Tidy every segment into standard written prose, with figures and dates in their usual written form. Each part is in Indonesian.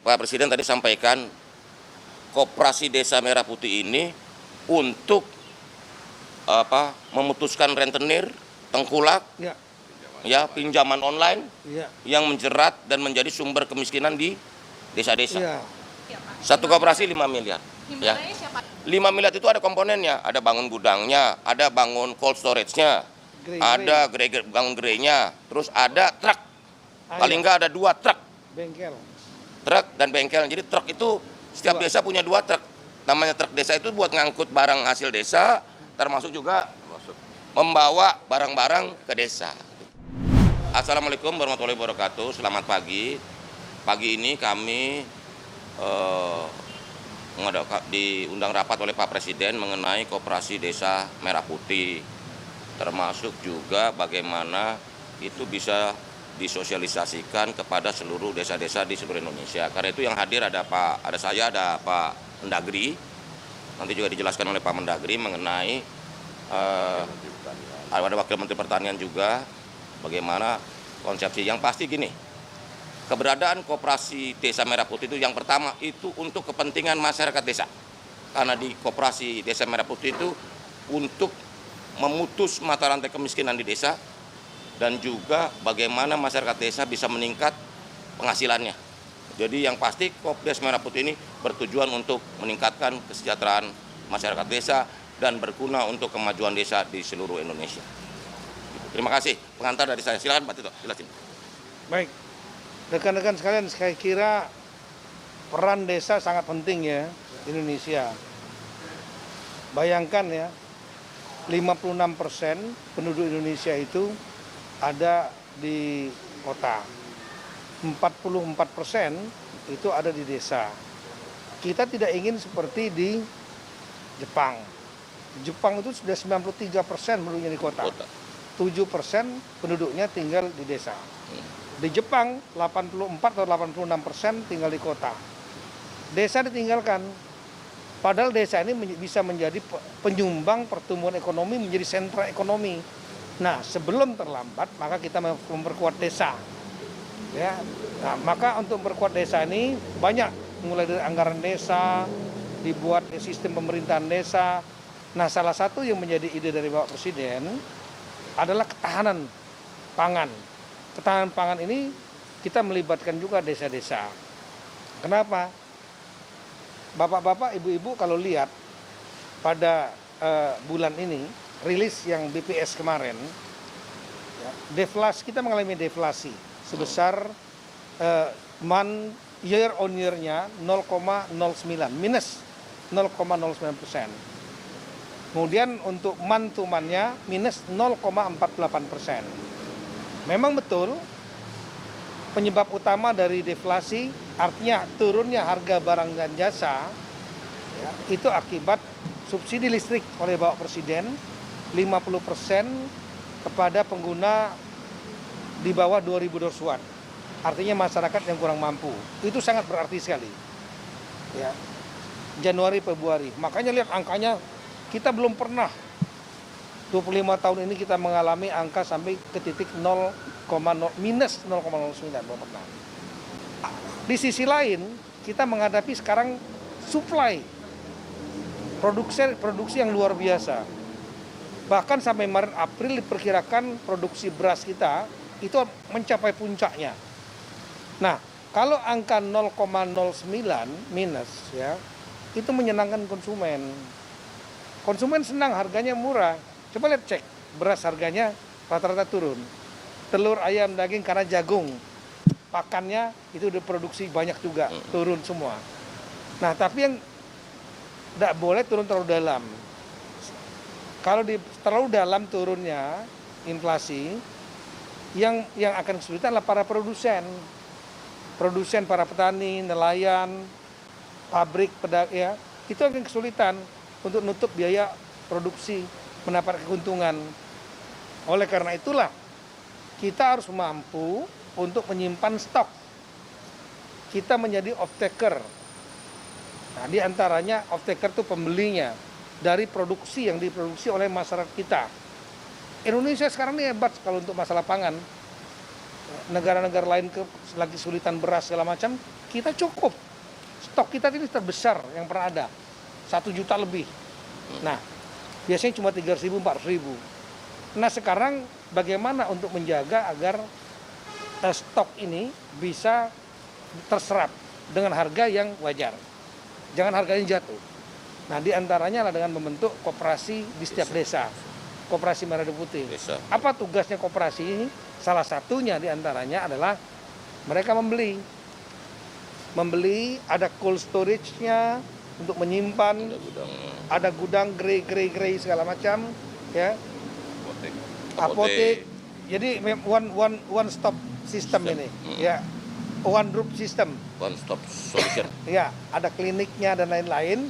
Pak Presiden tadi sampaikan Koperasi Desa Merah Putih ini untuk memutuskan rentenir, tengkulak, pinjaman online yang menjerat dan menjadi sumber kemiskinan di desa-desa. Satu koperasi 5 miliar. Ya. 5 miliar itu ada komponennya, ada bangun gudangnya, ada bangun cold storage-nya, ada bangun gerainya, terus ada truk. Paling nggak ada 2 truk. Bengkel. Truk dan bengkel. Jadi truk itu setiap desa punya 2 truk. Namanya truk desa itu buat ngangkut barang hasil desa, termasuk juga membawa barang-barang ke desa. Assalamualaikum warahmatullahi wabarakatuh. Selamat pagi. Pagi ini kami diundang rapat oleh Pak Presiden mengenai Koperasi Desa Merah Putih, termasuk juga bagaimana itu bisa disosialisasikan kepada seluruh desa-desa di seluruh Indonesia. Karena itu yang hadir ada saya, ada Pak Mendagri, nanti juga dijelaskan oleh Pak Mendagri mengenai ada Wakil Menteri Pertanian juga, bagaimana konsepsi. Yang pasti gini, keberadaan Koperasi Desa Merah Putih itu yang pertama itu untuk kepentingan masyarakat desa. Karena di Koperasi Desa Merah Putih itu untuk memutus mata rantai kemiskinan di desa dan juga bagaimana masyarakat desa bisa meningkat penghasilannya. Jadi yang pasti Koperasi Desa Merah Putih ini bertujuan untuk meningkatkan kesejahteraan masyarakat desa dan berguna untuk kemajuan desa di seluruh Indonesia. Terima kasih. Pengantar dari saya. Silakan Pak Tito, jelasin. Baik. Rekan-rekan sekalian, saya kira peran desa sangat penting ya di Indonesia. Bayangkan ya, 56% penduduk Indonesia itu ada di kota. 44% itu ada di desa. Kita tidak ingin seperti di Jepang. Jepang itu sudah 93% penduduknya di kota. 7% penduduknya tinggal di desa. Di Jepang 84 atau 86% tinggal di kota. Desa ditinggalkan. Padahal desa ini bisa menjadi penyumbang pertumbuhan ekonomi, menjadi sentra ekonomi. Nah, sebelum terlambat maka kita memperkuat desa. Ya. Nah, maka untuk memperkuat desa ini banyak, mulai dari anggaran desa, dibuat sistem pemerintahan desa. Nah, salah satu yang menjadi ide dari Bapak Presiden adalah ketahanan pangan. Ketahanan pangan ini kita melibatkan juga desa-desa. Kenapa? Bapak-bapak, ibu-ibu kalau lihat pada bulan ini, rilis yang BPS kemarin, ya, deflasi, kita mengalami deflasi sebesar year on year-nya 0,09, minus 0,09%. Kemudian untuk month to month-nya minus 0,48%. Memang betul penyebab utama dari deflasi, artinya turunnya harga barang dan jasa, ya, itu akibat subsidi listrik oleh Bapak Presiden 50% kepada pengguna di bawah 2000 watt. Artinya masyarakat yang kurang mampu. Itu sangat berarti sekali. Ya. Januari, Februari. Makanya lihat angkanya, kita belum pernah 25 tahun ini kita mengalami angka sampai ke titik minus 0,09, belum pernah. Di sisi lain, kita menghadapi sekarang supply produksi yang luar biasa. Bahkan sampai Maret April diperkirakan produksi beras kita itu mencapai puncaknya. Nah, kalau angka 0,09 minus ya, itu menyenangkan konsumen. Konsumen senang, harganya murah. Coba lihat, cek beras harganya rata-rata turun. Telur, ayam, daging karena jagung pakannya itu diproduksi banyak juga, turun semua. Nah, tapi yang tidak boleh turun terlalu dalam. Kalau terlalu dalam turunnya inflasi, yang akan kesulitan adalah para produsen, para petani, nelayan, pabrik, pedagang, ya, itu akan kesulitan untuk nutup biaya produksi, mendapat keuntungan. Oleh karena itulah kita harus mampu untuk menyimpan stok. Kita menjadi off-taker. Nah, di antaranya off-taker itu pembelinya dari produksi yang diproduksi oleh masyarakat kita. Indonesia sekarang ini hebat kalau untuk masalah pangan. Negara-negara lain lagi kesulitan beras segala macam, kita cukup. Stok kita ini terbesar yang pernah ada, 1 juta lebih. Nah, biasanya cuma 300.000, 400.000. Nah, sekarang bagaimana untuk menjaga agar stok ini bisa terserap dengan harga yang wajar. Jangan harganya jatuh. Nah, diantaranya adalah dengan membentuk koperasi di setiap desa. Koperasi Merah Putih. Desa. Apa tugasnya koperasi ini? Salah satunya diantaranya adalah mereka membeli, ada cold storage-nya untuk menyimpan, ada gudang grey segala macam, ya. Apotek. Jadi one stop system ini, ya. One group system. One stop solution. Ya, ada kliniknya dan lain-lain,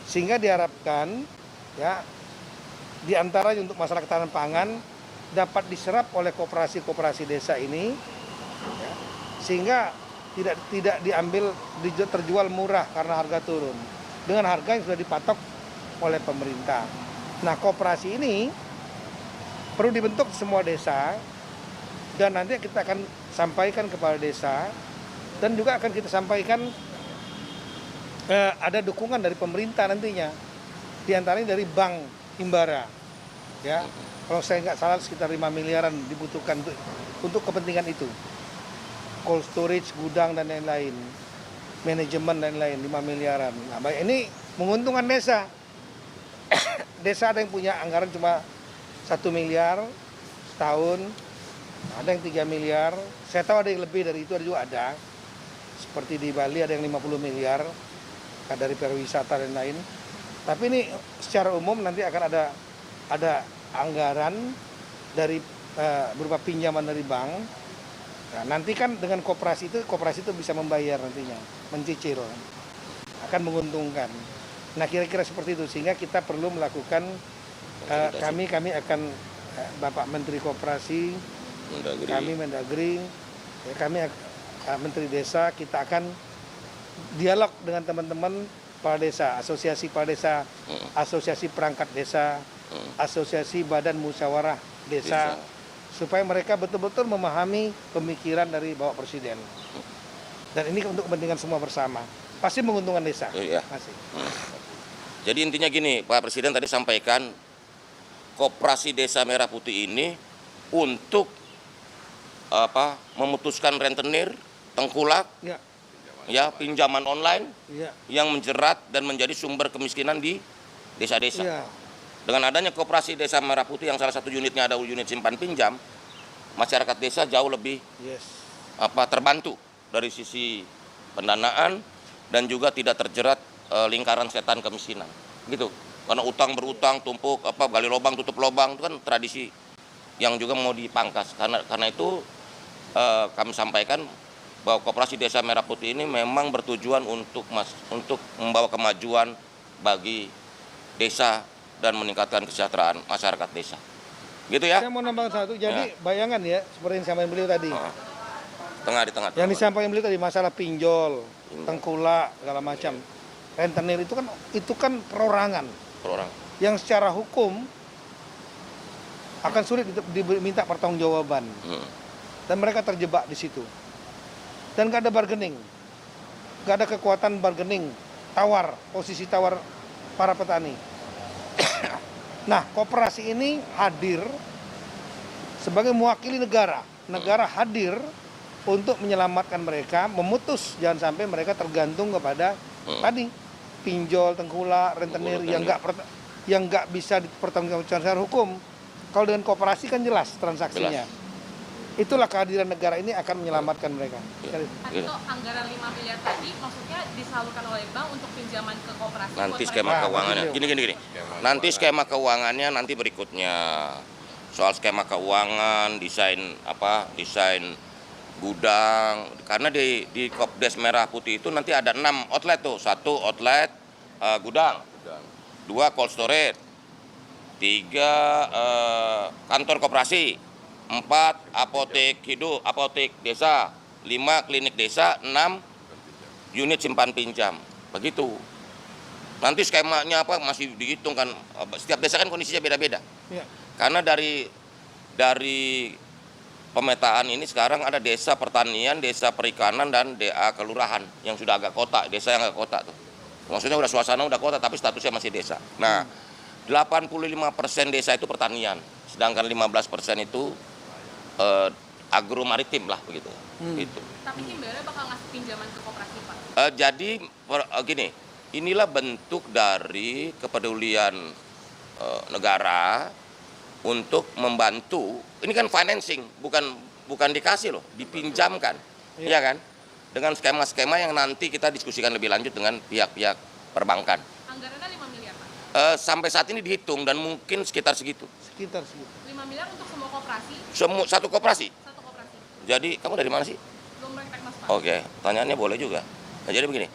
sehingga diharapkan, ya, diantaranya untuk masalah ketahanan pangan dapat diserap oleh koperasi-koperasi desa ini, ya, sehingga tidak diambil terjual murah karena harga turun dengan harga yang sudah dipatok oleh pemerintah. Nah, koperasi ini perlu dibentuk semua desa dan nanti kita akan sampaikan kepada desa dan juga akan kita sampaikan ada dukungan dari pemerintah nantinya, diantaranya dari Bank Himbara, ya. Kalau saya nggak salah sekitar 5 miliaran dibutuhkan untuk kepentingan itu. Cold storage, gudang dan lain-lain, manajemen dan lain-lain 5 miliaran. Nah, baik, ini menguntungkan desa. Desa ada yang punya anggaran cuma 1 miliar setahun, ada yang 3 miliar. Saya tahu ada yang lebih dari itu, ada juga ada. Seperti di Bali ada yang 50 miliar dari pariwisata dan lain. Tapi ini secara umum nanti akan ada anggaran dari berupa pinjaman dari bank. Nah, nanti kan dengan koperasi itu bisa membayar nantinya, mencicil, akan menguntungkan. Nah, kira-kira seperti itu, sehingga kita perlu melakukan, kami akan, Bapak Menteri Koperasi, kami Mendagri, ya, kami Menteri Desa, kita akan dialog dengan teman-teman kepala desa, asosiasi kepala desa, asosiasi perangkat desa, asosiasi badan musyawarah desa, supaya mereka betul-betul memahami pemikiran dari Bapak Presiden. Dan ini untuk kepentingan semua bersama. Pasti menguntungkan desa. Iya. Pasti. Jadi intinya gini, Pak Presiden tadi sampaikan Koperasi Desa Merah Putih ini untuk memutuskan rentenir, tengkulak, ya, pinjaman online, yang menjerat dan menjadi sumber kemiskinan di desa-desa. Ya. Dengan adanya Koperasi Desa Merah Putih yang salah satu unitnya ada unit simpan pinjam, masyarakat desa jauh lebih terbantu dari sisi pendanaan dan juga tidak terjerat lingkaran setan kemiskinan. Gitu. Karena utang berutang, tumpuk, gali lubang, tutup lubang, itu kan tradisi yang juga mau dipangkas. Karena itu kami sampaikan bahwa Koperasi Desa Merah Putih ini memang bertujuan untuk membawa kemajuan bagi desa dan meningkatkan kesejahteraan masyarakat desa. Gitu ya? Saya mau nambah satu, jadi bayangan ya, seperti yang disampaikan beliau tadi. Di tengah. Yang disampaikan beliau tadi, masalah pinjol, tengkulak, segala macam. Rentenir itu kan perorangan. Yang secara hukum akan sulit diminta pertanggungjawaban. Dan mereka terjebak di situ. Dan nggak ada bargaining. Nggak ada kekuatan bargaining, posisi tawar para petani. Nah, koperasi ini hadir sebagai mewakili negara. Negara hadir untuk menyelamatkan mereka, memutus jangan sampai mereka tergantung kepada tadi pinjol, tengkulak, rentenir yang nggak bisa dipertanggungjawabkan secara hukum. Kalau dengan koperasi kan jelas transaksinya. Itulah kehadiran negara ini akan menyelamatkan mereka. Itu anggaran 5 miliar tadi maksudnya disalurkan oleh bank untuk pinjaman ke koperasi. Nanti skema keuangannya. Gini. Nanti skema keuangannya nanti berikutnya. Soal skema keuangan, desain gudang. Karena di Kopdes Merah Putih itu nanti ada 6 outlet tuh. 1 outlet gudang. 2 cold storage. 3 kantor koperasi. 4 apotek hidup, apotek desa, 5 klinik desa, 6 unit simpan pinjam. Begitu. Nanti skemanya masih dihitung kan. Setiap desa kan kondisinya beda-beda. Ya. Karena dari pemetaan ini sekarang ada desa pertanian, desa perikanan, dan DA kelurahan yang sudah agak kota, desa yang agak kota tuh. Maksudnya udah suasana udah kota tapi statusnya masih desa. Nah, 85% desa itu pertanian, sedangkan 15% itu agro maritim lah begitu. Gitu. Tapi Himbara bakal ngasih pinjaman ke koperasi, Pak? Jadi gini, inilah bentuk dari kepedulian negara untuk membantu. Ini kan financing, bukan dikasih loh, dipinjamkan, ya kan? Dengan skema-skema yang nanti kita diskusikan lebih lanjut dengan pihak-pihak perbankan. Anggarannya 5 miliar, Pak? Sampai saat ini dihitung dan mungkin sekitar segitu. 5 miliar untuk semua koperasi? Satu koperasi. Satu koperasi. Jadi kamu dari mana sih? Belum praktek, Mas, Pak. Oke, pertanyaannya boleh juga. Nah, jadi begini,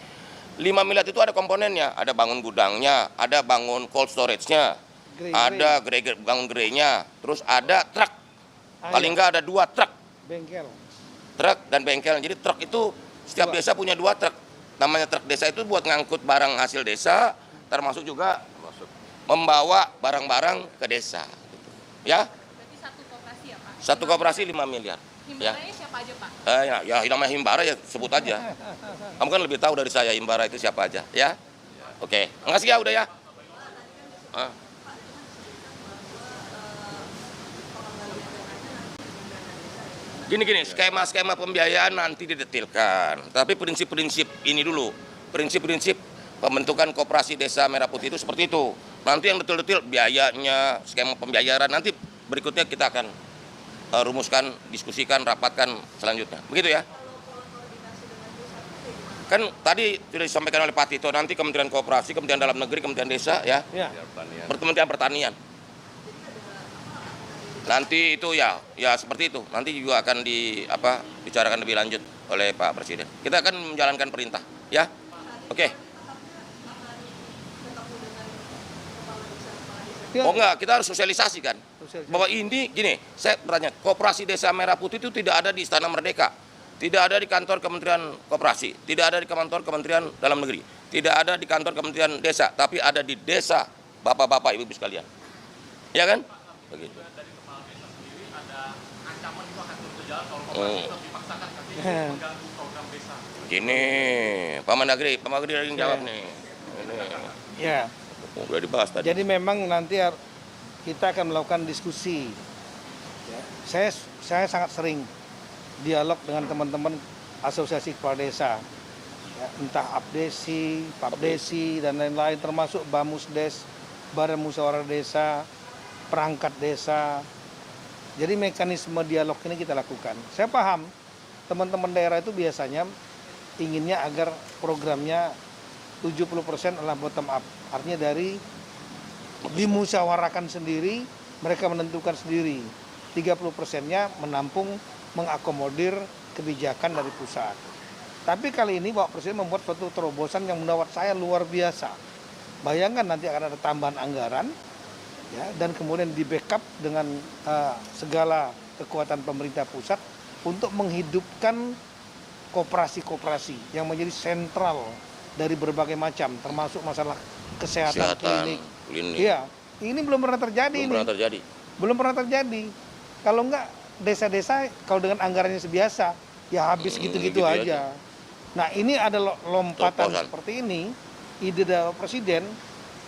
5 miliar itu ada komponennya, ada bangun gudangnya, ada bangun cold storage-nya, ada bangun gerainya, terus ada truk. Paling nggak ada 2 truk. Bengkel. Truk dan bengkel. Jadi truk itu setiap desa punya 2 truk. Namanya truk desa itu buat ngangkut barang hasil desa, termasuk juga membawa barang-barang ke desa. Ya? Berarti satu koperasi ya, Pak? Satu koperasi 5 miliar. Ya. Himbaranya siapa aja, Pak? Ya namanya Himbara ya sebut aja. Kamu kan lebih tahu dari saya Himbara itu siapa aja, ya? Oke, makasih ya udah ya. Gini, skema-skema pembiayaan nanti didetilkan. Tapi prinsip-prinsip ini dulu, prinsip-prinsip pembentukan koperasi desa Merah Putih itu seperti itu. Nanti yang detil-detil biayanya, skema pembiayaan nanti berikutnya kita akan rumuskan, diskusikan, rapatkan selanjutnya. Begitu ya. Kan tadi sudah disampaikan oleh Pak Tito, nanti Kementerian Koperasi, Kementerian Dalam Negeri, Kementerian Desa, ya, Kementerian Pertanian. Nanti itu ya seperti itu. Nanti juga akan dibicarakan lebih lanjut oleh Pak Presiden. Kita akan menjalankan perintah, ya. Oke. Oh enggak, kita harus sosialisasikan. Bahwa ini gini, saya bertanya, Koperasi Desa Merah Putih itu tidak ada di Istana Merdeka, tidak ada di kantor Kementerian Koperasi, tidak ada di kantor Kementerian Dalam Negeri, tidak ada di kantor Kementerian Desa, tapi ada di desa bapak-bapak, ibu-ibu sekalian. Ya kan? Begitu. Gini, Pak Mendagri yang jawab nih. Ini. Ya. Udah dibahas tadi. Jadi memang nanti kita akan melakukan diskusi. Ya. Saya sangat sering dialog dengan teman-teman asosiasi kepala desa. Ya, entah Abdesi, Papdesi, dan lain-lain, termasuk Bamusdes, Badan Musyawarah Desa, perangkat desa. Jadi mekanisme dialog ini kita lakukan. Saya paham teman-teman daerah itu biasanya inginnya agar programnya 70% adalah bottom up. Artinya dari dimusyawarakan sendiri, mereka menentukan sendiri. 30%-nya menampung, mengakomodir kebijakan dari pusat. Tapi kali ini Bapak Presiden membuat suatu terobosan yang menurut saya luar biasa. Bayangkan nanti akan ada tambahan anggaran, ya, dan kemudian di backup dengan segala kekuatan pemerintah pusat untuk menghidupkan koperasi-koperasi yang menjadi sentral dari berbagai macam, termasuk masalah kesehatan klinik. Iya, ini belum pernah terjadi. Belum pernah terjadi. Kalau enggak desa-desa kalau dengan anggarannya sebiasa, ya habis gitu-gitu aja. Nah, ini ada lompatan seperti ini, ide dari Presiden,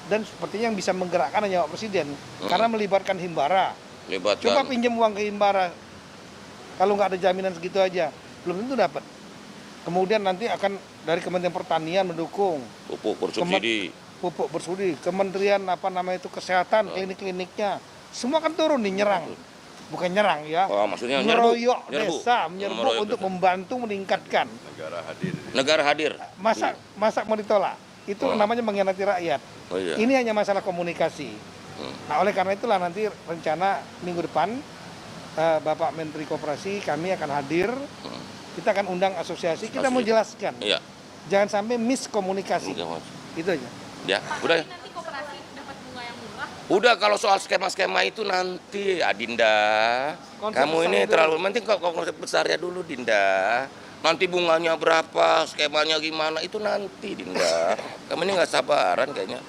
dan sepertinya yang bisa menggerakkan hanya Pak Presiden, karena melibatkan Himbara. Coba pinjam uang ke Himbara, kalau nggak ada jaminan segitu aja, belum tentu dapat. Kemudian nanti akan dari Kementerian Pertanian mendukung pupuk bersubsidi, Kementerian Kesehatan, klinik-kliniknya, semua kan turun nih, nyerang. Bukan nyerang ya, maksudnya menyerbu desa, menyerbu untuk membantu meningkatkan. Negara hadir. Masa mau ditolak? Itu namanya mengkhianati rakyat. Iya. Ini hanya masalah komunikasi. Nah, oleh karena itulah nanti rencana minggu depan Bapak Menteri Koperasi kami akan hadir. Kita akan undang asosiasi, kita mau jelaskan. Iya. Jangan sampai miskomunikasi. Itu aja. Ya, udah. Nanti koperasi dapat bunga yang murah. Udah, kalau soal skema-skema itu nanti Dinda. Kamu ini terlalu penting kok konsep besarnya dulu, Dinda. Nanti bunganya berapa, skemanya gimana, itu nanti, Dinda. Kamu ini nggak sabaran kayaknya.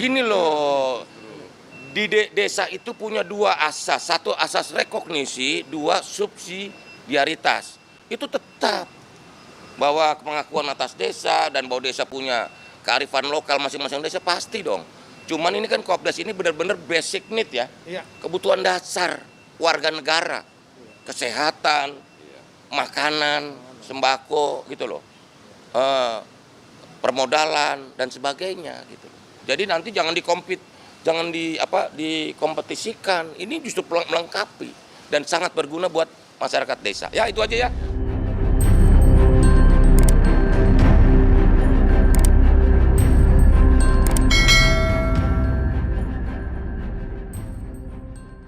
Gini loh, di desa itu punya dua asas. Satu asas rekognisi, dua subsidiaritas. Itu tetap bahwa pengakuan atas desa dan bahwa desa punya kearifan lokal masing-masing desa pasti dong. Cuman ini kan Kopdas ini benar-benar basic need ya. Iya. Kebutuhan dasar warga negara. Kesehatan, makanan, sembako gitu loh. Permodalan dan sebagainya gitu. Jadi nanti jangan dikompetisikan. Ini justru melengkapi dan sangat berguna buat masyarakat desa. Ya itu aja ya.